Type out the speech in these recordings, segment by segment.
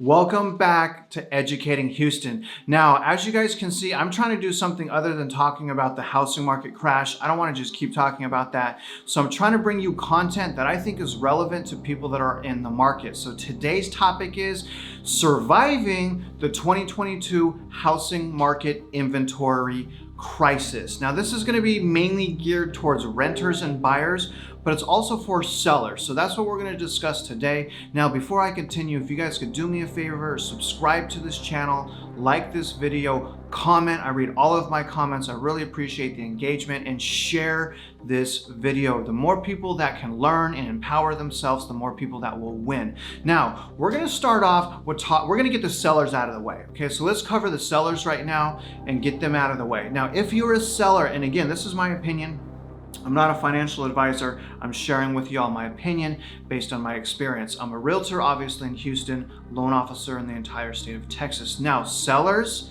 Welcome back to Educating Houston. Now, as you guys can see, I'm trying to do something other than talking about the housing market crash. I don't want to just keep talking about that. So I'm trying to bring you content that I think is relevant to people that are in the market. So today's topic is surviving the 2022 housing market inventory crisis. Now, this is going to be mainly geared towards renters and buyers, but it's also for sellers. So that's what we're going to discuss today. Now, before I continue, if you guys could do me a favor, subscribe to this channel, like this video, comment. I read all of my comments. I really appreciate the engagement, and share this video. The more people that can learn and empower themselves, the more people that will win. Now, we're going to start off with we're going to get the sellers out of the way. Okay, so let's cover the sellers right now and get them out of the way. Now, if you're a seller, and again, this is my opinion, I'm not a financial advisor. I'm sharing with y'all my opinion based on my experience. I'm a realtor, obviously, in Houston, loan officer in the entire state of Texas. Now, sellers,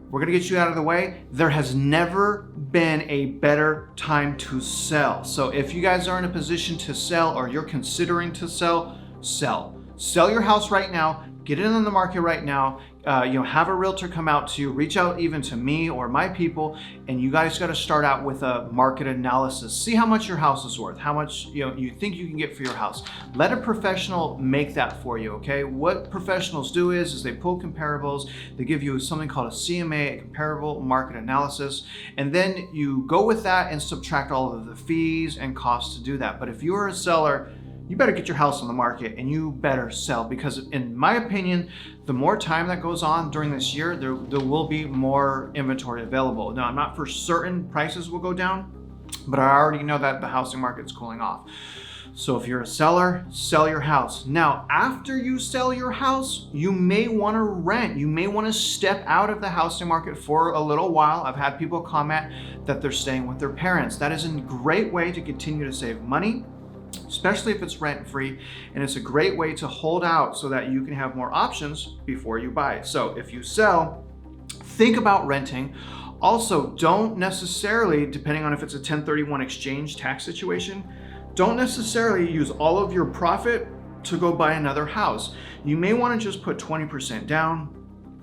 we're gonna get you out of the way. There has never been a better time to sell. So if you guys are in a position to sell, or you're considering to sell, sell. Sell your house right now. Get it on the market right now. Have a realtor come out to you, reach out even to me or my people, and you guys got to start out with a market analysis. See how much your house is worth, how much you think you can get for your house. Let a professional make that for you, okay? What professionals do is they pull comparables, they give you something called a CMA, a comparable market analysis, and then you go with that and subtract all of the fees and costs to do that. But if you're a seller, you better get your house on the market and you better sell, because in my opinion, the more time that goes on during this year, there will be more inventory available. Now, I'm not for certain prices will go down, but I already know that the housing market's cooling off. So if you're a seller, sell your house. Now, after you sell your house, you may want to rent. You may want to step out of the housing market for a little while. I've had people comment that they're staying with their parents. That is a great way to continue to save money, especially if it's rent-free, and it's a great way to hold out so that you can have more options before you buy. So if you sell, think about renting. Also, don't necessarily, depending on if it's a 1031 exchange tax situation, don't necessarily use all of your profit to go buy another house. You may want to just put 20% down,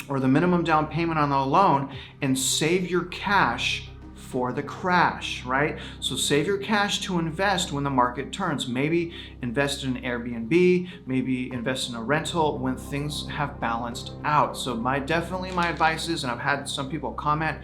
or the minimum down payment on the loan, and save your cash for the crash, right? So save your cash to invest when the market turns. Maybe invest in an Airbnb, maybe invest in a rental when things have balanced out. So my advice is, and I've had some people comment,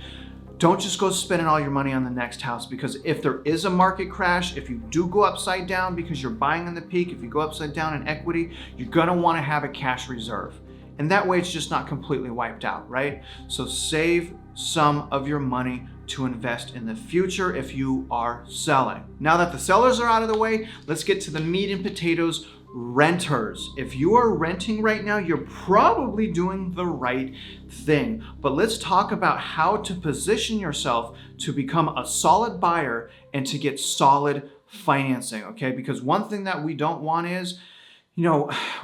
don't just go spending all your money on the next house, because if there is a market crash, if you do go upside down because you're buying in the peak, if you go upside down in equity, you're gonna wanna have a cash reserve. And that way it's just not completely wiped out, right? So save some of your money to invest in the future if you are selling. Now that the sellers are out of the way, let's get to the meat and potatoes, renters. If you are renting right now, you're probably doing the right thing. But let's talk about how to position yourself to become a solid buyer and to get solid financing, okay? Because one thing that we don't want is,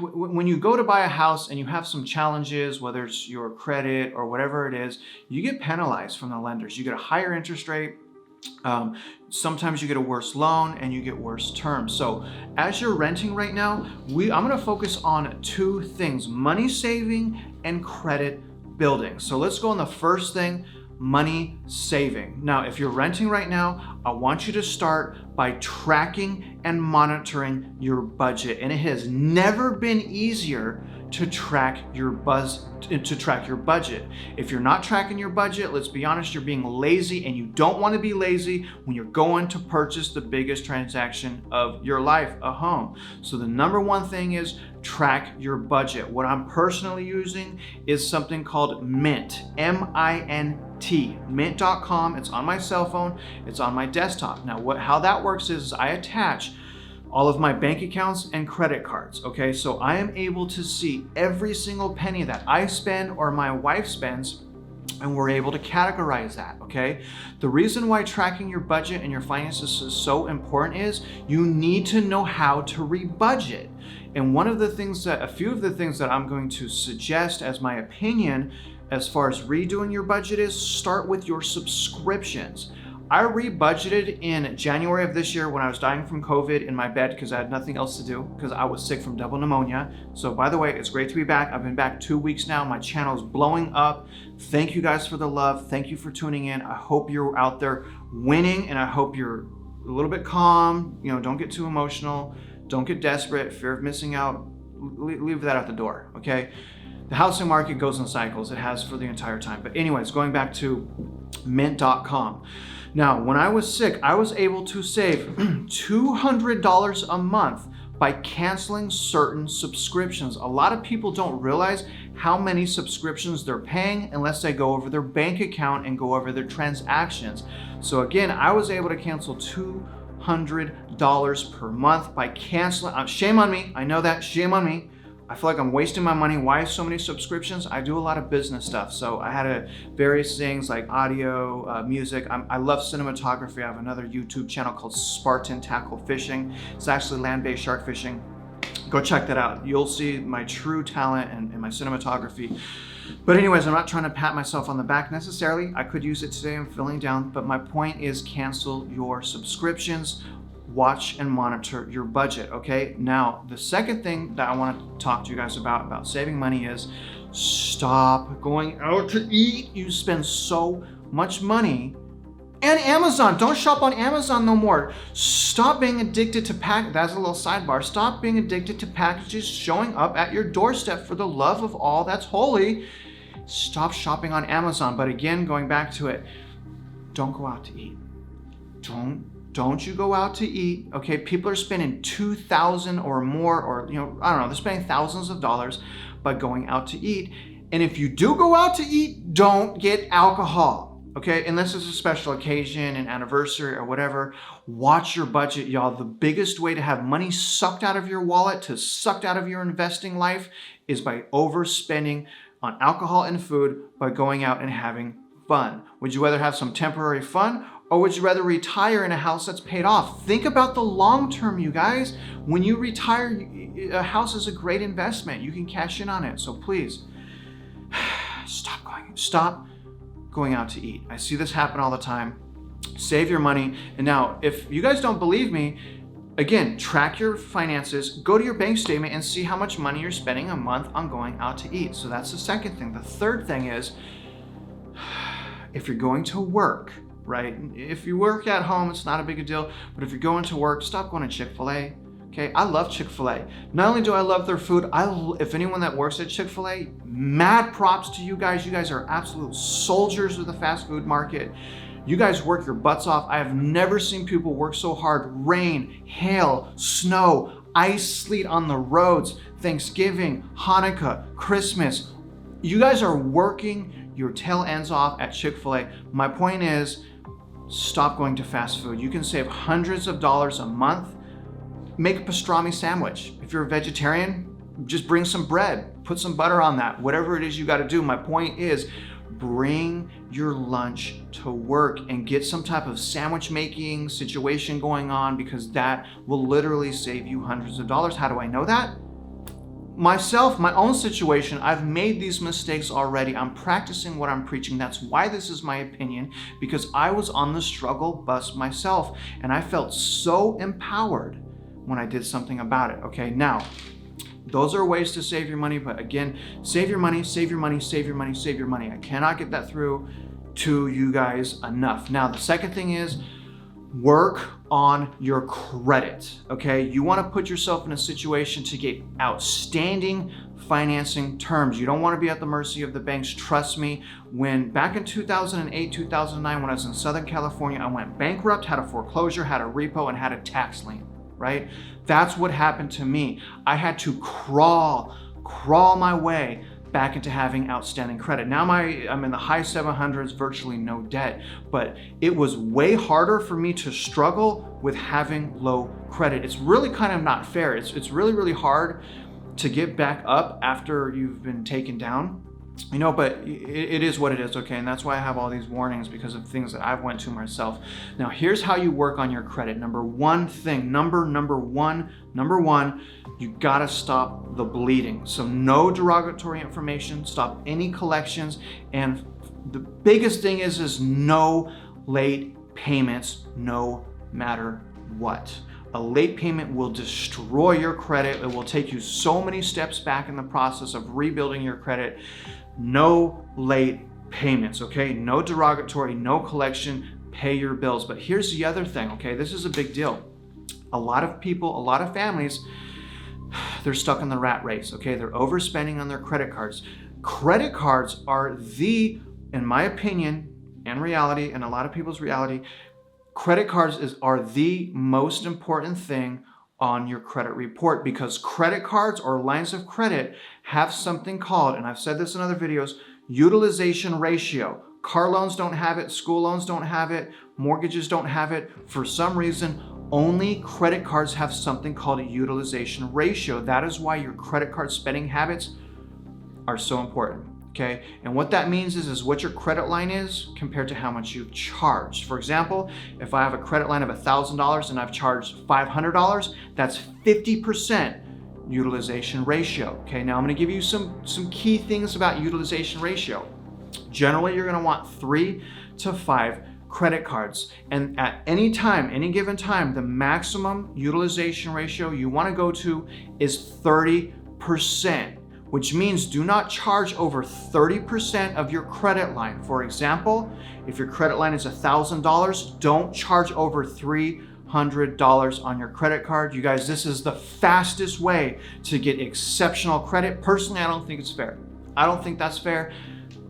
when you go to buy a house and you have some challenges, whether it's your credit or whatever it is, you get penalized from the lenders. You get a higher interest rate. Sometimes you get a worse loan and you get worse terms. So as you're renting right now, I'm going to focus on two things: money saving and credit building. So let's go on the first thing, money saving. Now, if you're renting right now, I want you to start by tracking and monitoring your budget. And it has never been easier to track your budget. If you're not tracking your budget, let's be honest, you're being lazy, and you don't want to be lazy when you're going to purchase the biggest transaction of your life, a home. So the number one thing is track your budget. What I'm personally using is something called Mint, M-I-N-T, mint.com. It's on my cell phone, it's on my desktop. Now, how that works is I attach all of my bank accounts and credit cards, okay? So I am able to see every single penny that I spend or my wife spends, and we're able to categorize that, okay? The reason why tracking your budget and your finances is so important is you need to know how to rebudget. And a few of the things that I'm going to suggest as my opinion as far as redoing your budget is, start with your subscriptions. I re-budgeted in January of this year when I was dying from COVID in my bed because I had nothing else to do because I was sick from double pneumonia. So by the way, it's great to be back. I've been back 2 weeks now. My channel is blowing up. Thank you guys for the love. Thank you for tuning in. I hope you're out there winning, and I hope you're a little bit calm. You know, don't get too emotional. Don't get desperate. Fear of missing out. Leave that at the door, okay? The housing market goes in cycles. It has for the entire time. But anyways, going back to mint.com. Now, when I was sick, I was able to save $200 a month by canceling certain subscriptions. A lot of people don't realize how many subscriptions they're paying unless they go over their bank account and go over their transactions. So again, I was able to cancel $200 per month by canceling. Shame on me. I know that. Shame on me. I feel like I'm wasting my money. Why so many subscriptions? I do a lot of business stuff. So I had various things like audio, music. I love cinematography. I have another YouTube channel called Spartan Tackle Fishing. It's actually land-based shark fishing. Go check that out. You'll see my true talent and my cinematography. But anyways, I'm not trying to pat myself on the back necessarily. I could use it today. I'm feeling down. But my point is cancel your subscriptions. Watch and monitor your budget, okay? Now, the second thing that I want to talk to you guys about saving money is stop going out to eat. You spend so much money. And Amazon, don't shop on Amazon no more. Stop being addicted to that's a little sidebar. Stop being addicted to packages showing up at your doorstep for the love of all that's holy. Stop shopping on Amazon. But again, going back to it, don't go out to eat. Don't you go out to eat, okay? People are spending $2,000 or more, or, you know, I don't know, they're spending thousands of dollars by going out to eat. And if you do go out to eat, don't get alcohol, okay? Unless it's a special occasion, an anniversary or whatever. Watch your budget, y'all. The biggest way to have money sucked out of your wallet, sucked out of your investing life, is by overspending on alcohol and food by going out and having fun. Would you rather have some temporary fun, or would you rather retire in a house that's paid off? Think about the long term, you guys. When you retire, a house is a great investment. You can cash in on it. So please, stop going out to eat. I see this happen all the time. Save your money. And now, if you guys don't believe me, again, track your finances, go to your bank statement and see how much money you're spending a month on going out to eat. So that's the second thing. The third thing is, if you're going to work, right? If you work at home, it's not a big a deal, but if you're going to work, stop going to Chick-fil-A, okay? I love Chick-fil-A. Not only do I love their food, if anyone that works at Chick-fil-A, mad props to you guys. You guys are absolute soldiers of the fast food market. You guys work your butts off. I have never seen people work so hard. Rain, hail, snow, ice, sleet on the roads, Thanksgiving, Hanukkah, Christmas. You guys are working your tail ends off at Chick-fil-A. My point is, stop going to fast food. You can save hundreds of dollars a month. Make a pastrami sandwich. If you're a vegetarian, just bring some bread, put some butter on that, whatever it is you got to do. My point is, bring your lunch to work and get some type of sandwich making situation going on, because that will literally save you hundreds of dollars. How do I know that? Myself, my own situation, I've made these mistakes already. I'm practicing what I'm preaching. That's why this is my opinion, because I was on the struggle bus myself, and I felt so empowered when I did something about it, okay? Now, those are ways to save your money, but again, save your money, save your money, save your money, save your money. I cannot get that through to you guys enough. Now, the second thing is, work on your credit, okay? You want to put yourself in a situation to get outstanding financing terms. You don't want to be at the mercy of the banks. Trust me, back in 2008, 2009, when I was in Southern California, I went bankrupt, had a foreclosure, had a repo, and had a tax lien, right? That's what happened to me. I had to crawl my way back into having outstanding credit. Now I'm in the high 700s, virtually no debt, but it was way harder for me to struggle with having low credit. It's really kind of not fair. It's really, really hard to get back up after you've been taken down. You know, but it is what it is, okay? And that's why I have all these warnings, because of things that I've went to myself. Now, here's how you work on your credit. Number one, you gotta stop the bleeding. So no derogatory information, stop any collections, and the biggest thing is no late payments no matter what. A late payment will destroy your credit. It will take you so many steps back in the process of rebuilding your credit. No late payments, okay? No derogatory, no collection, pay your bills. But here's the other thing, okay? This is a big deal. A lot of people, a lot of families, they're stuck in the rat race, okay? They're overspending on their credit cards. Credit cards are the, in my opinion, and reality, and a lot of people's reality, credit cards are the most important thing on your credit report, because credit cards or lines of credit have something called, and I've said this in other videos, utilization ratio. Car loans don't have it, school loans don't have it, mortgages don't have it. For some reason, only credit cards have something called a utilization ratio. That is why your credit card spending habits are so important. Okay, and what that means is what your credit line is compared to how much you've charged. For example, if I have a credit line of $1,000 and I've charged $500, that's 50% utilization ratio. Okay, now I'm going to give you some key things about utilization ratio. Generally, you're going to want 3 to 5 credit cards, and at any time, any given time, the maximum utilization ratio you want to go to is 30%. Which means do not charge over 30% of your credit line. For example, if your credit line is $1,000, don't charge over $300 on your credit card. You guys, this is the fastest way to get exceptional credit. Personally, I don't think it's fair. I don't think that's fair.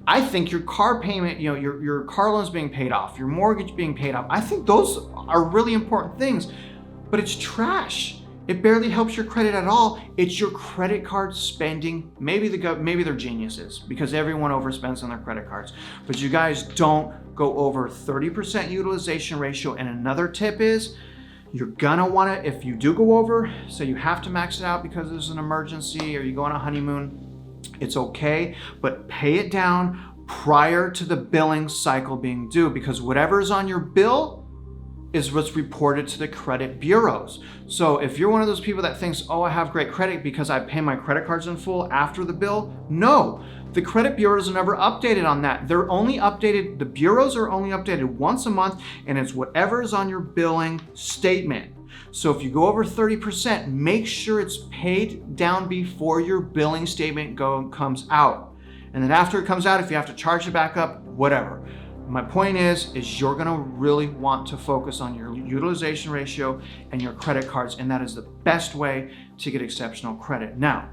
I think your car payment, your car loans being paid off, your mortgage being paid off, I think those are really important things, but it's trash. It barely helps your credit at all. It's your credit card spending. Maybe they're geniuses because everyone overspends on their credit cards. But you guys don't go over 30% utilization ratio. And another tip is you're gonna wanna, if you do go over, so you have to max it out because there's an emergency or you go on a honeymoon, it's okay, but pay it down prior to the billing cycle being due, because whatever's on your bill is what's reported to the credit bureaus. So if you're one of those people that thinks, oh, I have great credit because I pay my credit cards in full after the bill, no, the credit bureaus are never updated on that. They're only updated, the bureaus are only updated once a month, and it's whatever is on your billing statement. So if you go over 30%, make sure it's paid down before your billing statement comes out. And then after it comes out, if you have to charge it back up, whatever. My point is you're gonna really want to focus on your utilization ratio and your credit cards, and that is the best way to get exceptional credit. Now,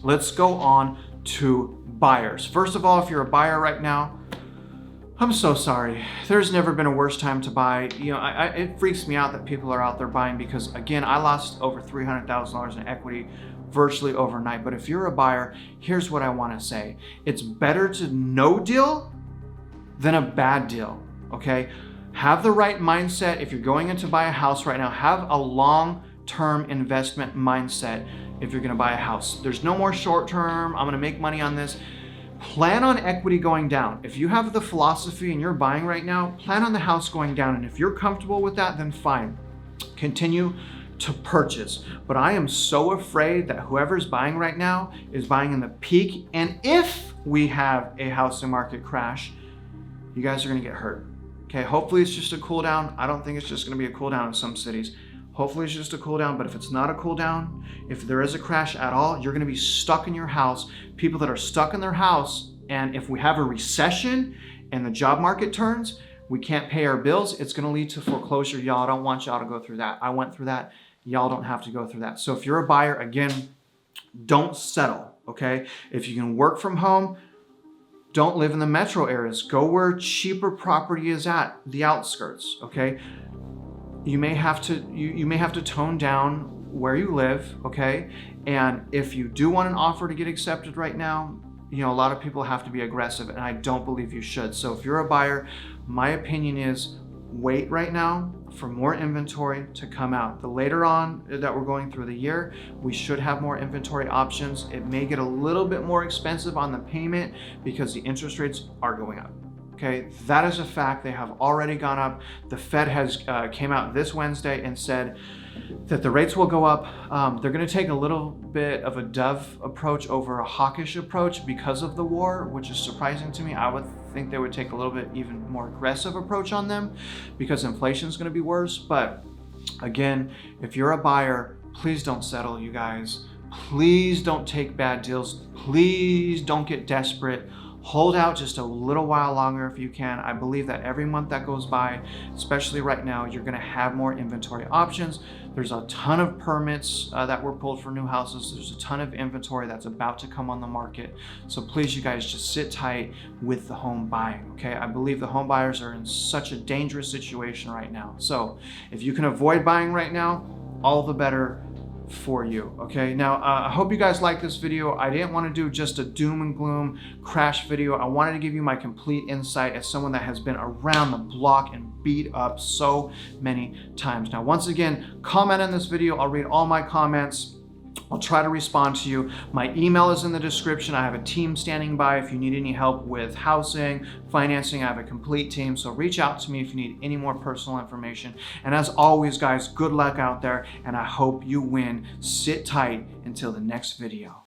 let's go on to buyers. First of all, if you're a buyer right now, I'm so sorry. There's never been a worse time to buy. It freaks me out that people are out there buying because, again, I lost over $300,000 in equity virtually overnight. But if you're a buyer, here's what I wanna say. It's better to no deal than a bad deal, okay? Have the right mindset. If you're going in to buy a house right now, have a long-term investment mindset if you're gonna buy a house. There's no more short-term, I'm gonna make money on this. Plan on equity going down. If you have the philosophy and you're buying right now, plan on the house going down. And if you're comfortable with that, then fine. Continue to purchase. But I am so afraid that whoever's buying right now is buying in the peak. And if we have a housing market crash, you guys are gonna get hurt. Okay, hopefully it's just a cool down. I don't think it's just gonna be a cool down in some cities. Hopefully it's just a cool down, but if it's not a cool down, if there is a crash at all, you're gonna be stuck in your house. People that are stuck in their house, and if we have a recession and the job market turns, we can't pay our bills, it's gonna lead to foreclosure. Y'all, I don't want y'all to go through that. I went through that, y'all don't have to go through that. So if you're a buyer, again, don't settle, okay? If you can work from home, don't live in the metro areas. Go where cheaper property is at, the outskirts, okay? You may have to tone down where you live, okay? And if you do want an offer to get accepted right now, a lot of people have to be aggressive, and I don't believe you should. So if you're a buyer, my opinion is wait right now for more inventory to come out. The later on that we're going through the year, we should have more inventory options. It may get a little bit more expensive on the payment because the interest rates are going up. Okay, that is a fact. They have already gone up. The Fed has came out this Wednesday and said that the rates will go up. They're going to take a little bit of a dove approach over a hawkish approach because of the war, which is surprising to me. I would think they would take a little bit even more aggressive approach on them because inflation is going to be worse. But again, if you're a buyer, please don't settle, you guys. Please don't take bad deals. Please don't get desperate. Hold out just a little while longer if you can. I believe that every month that goes by, especially right now, you're gonna have more inventory options. There's a ton of permits that were pulled for new houses. There's a ton of inventory that's about to come on the market. So please, you guys, just sit tight with the home buying, okay? I believe the home buyers are in such a dangerous situation right now. So if you can avoid buying right now, all the better for you. Okay, now I hope you guys like this video. I didn't want to do just a doom and gloom crash video. I wanted to give you my complete insight as someone that has been around the block and beat up so many times. Now, once again, comment on this video. I'll read all my comments. I'll try to respond to you. My email is in the description. I have a team standing by if you need any help with housing, financing. I have a complete team, so reach out to me if you need any more personal information. And as always, guys, good luck out there, and I hope you win. Sit tight until the next video.